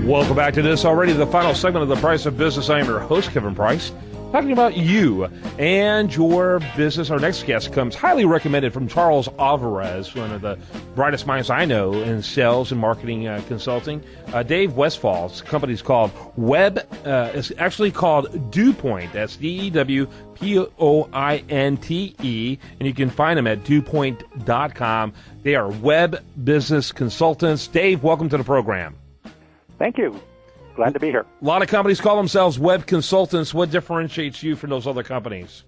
Welcome back to this already, the final segment of The Price of Business. I am your host, Kevin Price, talking about you and your business. Our next guest comes highly recommended from Charles Alvarez, one of the brightest minds I know in sales and marketing consulting. Dave Westfall. His company's called it's actually called DewPoint. That's DewPointe. And you can find them at dewpoint.com. They are web business consultants. Dave, welcome to the program. Thank you. Glad to be here. A lot of companies call themselves web consultants. What differentiates you from those other companies?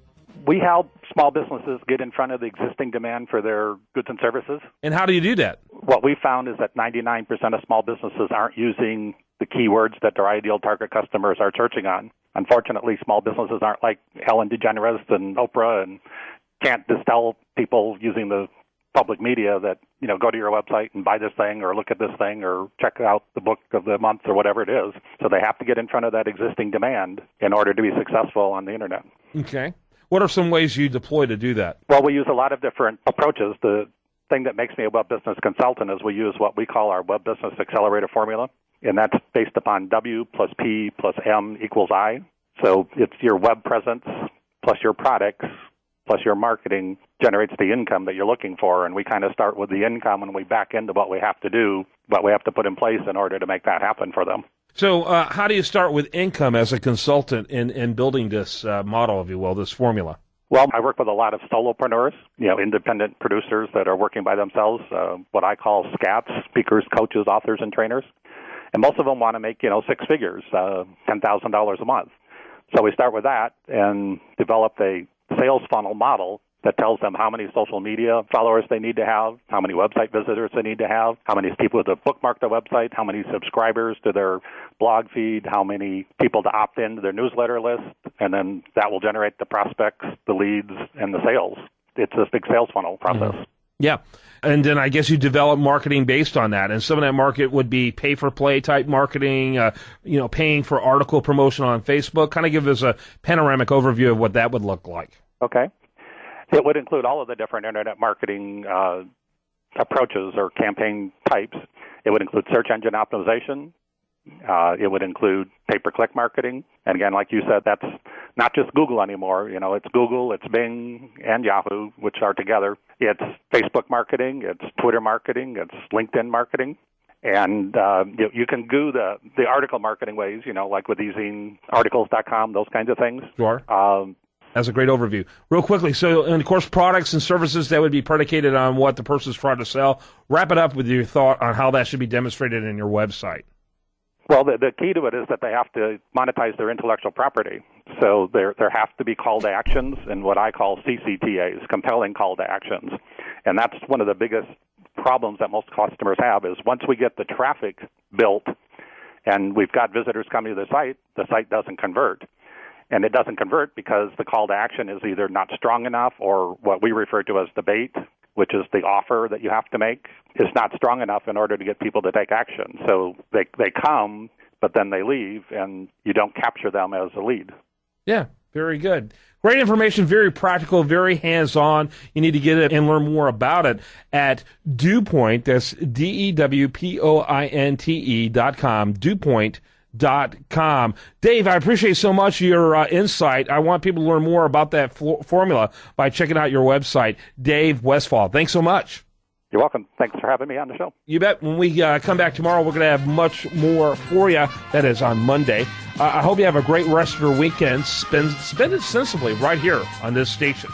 We help small businesses get in front of the existing demand for their goods and services. And how do you do that? What we found is that 99% of small businesses aren't using the keywords that their ideal target customers are searching on. Unfortunately, small businesses aren't like Ellen DeGeneres and Oprah and can't just tell people using the public media that, go to your website and buy this thing or look at this thing or check out the book of the month or whatever it is. So they have to get in front of that existing demand in order to be successful on the internet. Okay. What are some ways you deploy to do that? Well, we use a lot of different approaches. The thing that makes me a web business consultant is we use what we call our web business accelerator formula, and that's based upon W plus P plus M equals I. So it's your web presence plus your products plus your marketing generates the income that you're looking for. And we kind of start with the income and we back into what we have to do, what we have to put in place in order to make that happen for them. So how do you start with income as a consultant in building this model, if you will, this formula? Well, I work with a lot of solopreneurs, independent producers that are working by themselves, what I call SCATs, speakers, coaches, authors, and trainers. And most of them want to make, six figures, $10,000 a month. So we start with that and develop a sales funnel model that tells them how many social media followers they need to have, how many website visitors they need to have, how many people to bookmark their website, how many subscribers to their blog feed, how many people to opt into their newsletter list, and then that will generate the prospects, the leads, and the sales. It's this big sales funnel process. Mm-hmm. Yeah. And then I guess you develop marketing based on that. And some of that market would be pay-for-play type marketing, paying for article promotion on Facebook. Kind of give us a panoramic overview of what that would look like. Okay. It would include all of the different internet marketing approaches or campaign types. It would include search engine optimization. It would include pay-per-click marketing. And again, like you said, that's not just Google anymore. It's Google, it's Bing, and Yahoo, which are together. It's Facebook marketing, it's Twitter marketing, it's LinkedIn marketing. And you can do the article marketing ways, like with easingarticles.com, those kinds of things. Sure. That's a great overview. Real quickly, so, and of course, products and services that would be predicated on what the person's trying to sell. Wrap it up with your thought on how that should be demonstrated in your website. Well, the key to it is that they have to monetize their intellectual property. So there have to be call to actions and what I call CCTAs, compelling call to actions. And that's one of the biggest problems that most customers have is once we get the traffic built and we've got visitors coming to the site doesn't convert. And it doesn't convert because the call to action is either not strong enough or what we refer to as the bait, which is the offer that you have to make, is not strong enough in order to get people to take action. So they come, but then they leave, and you don't capture them as a lead. Yeah, very good. Great information, very practical, very hands-on. You need to get it and learn more about it at DewPointe. That's DewPointe.com, DewPointe.com. Dave, I appreciate so much your insight. I want people to learn more about that formula by checking out your website, Dave Westfall. Thanks so much. You're welcome. Thanks for having me on the show. You bet. When we come back tomorrow, we're going to have much more for you. That is on Monday. I hope you have a great rest of your weekend. Spend it sensibly right here on this station.